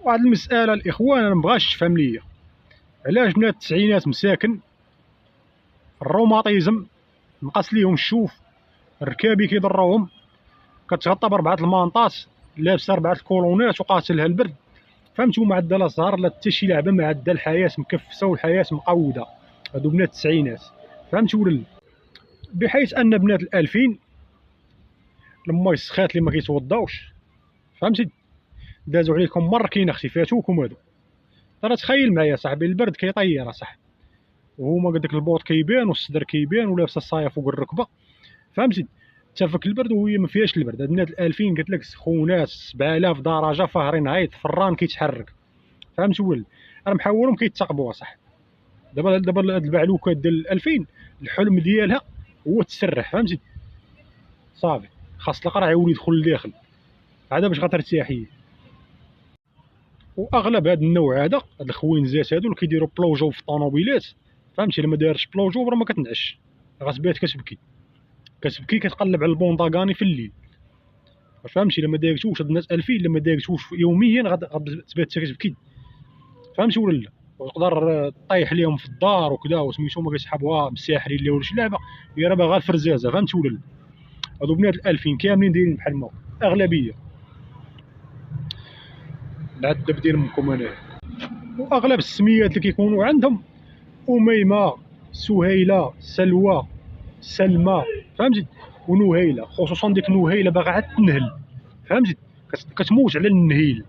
واحد المساله الاخوان انا مبغاش تفهم ليا علاش بنات التسعينات مساكن الروماتيزم نقص ليهم الشوف، الركابي كيضروهم، كتغطى ب4 المانطات، لابسه 4 الكولونات وقاتلها البرد. فهمتوا؟ ما عندها لا زهر لا حتى شي لعبه، ما عندها الحياه مكفسه والحياه مقوده. هادو بنات التسعينات، فهمتوا ولا لا؟ بحيث ان بنات الالفين لما يسخات اللي ما كيتوضاوش، فهمتي، دازوا عليكم مركين اختي فاتوكم هادو. ترى تخيل معايا صاحبي، البرد كيطير صاحبي، وهما قال داك البوط كيبان والصدر كيبان ولابسه الصايه فوق الركبه، فهمتي، تفك البرد وهي ما فيهاش البرد. هاد بنات الالفين قالت لك سخونات 7000 درجه فهرنهايت، فران كيتحرك، فهمتي ولا؟ راه محاولهم كيتثقبوا صح. دابا هاد البعلوكات ديال الالفين الحلم ديالها هو تسرح، فهمتي، صافي خاص القرع يولي يدخل لداخل عاد باش غترتاحي. واغلب هاد النوع هذا، هاد الخوينزات هادو اللي كيديروا بلوجو في الطوموبيلات، فهمتي، لما دارش بلوجو راه ما كتنعش، غتبات كتبكي كتقلب على البونطاغاني في الليل، فهمتي. لما داكتوش هاد الناس 2000 لما داكتوش يوميا غتبات حتى كتبكي، فهمتي ولا لا؟ وتقدر طيح ليهم في الدار وكذا وسميتو ما كيسحبوها مساحرين ولا شي لعبه، هي راه باغا الفرزازه، فهمتي ولا لا؟ هادو بنات الالفين كاملين دايرين بحال ما اغلبيه العذاب ديال امكم انايا. واغلب السميات اللي كيكونوا عندهم اميمه، سهيله، سلوى، سلمى، فهمتي، ونهيله، خصوصا ديك نهيله باغا عاد تنهل، فهمتي، كتموت على النهيل.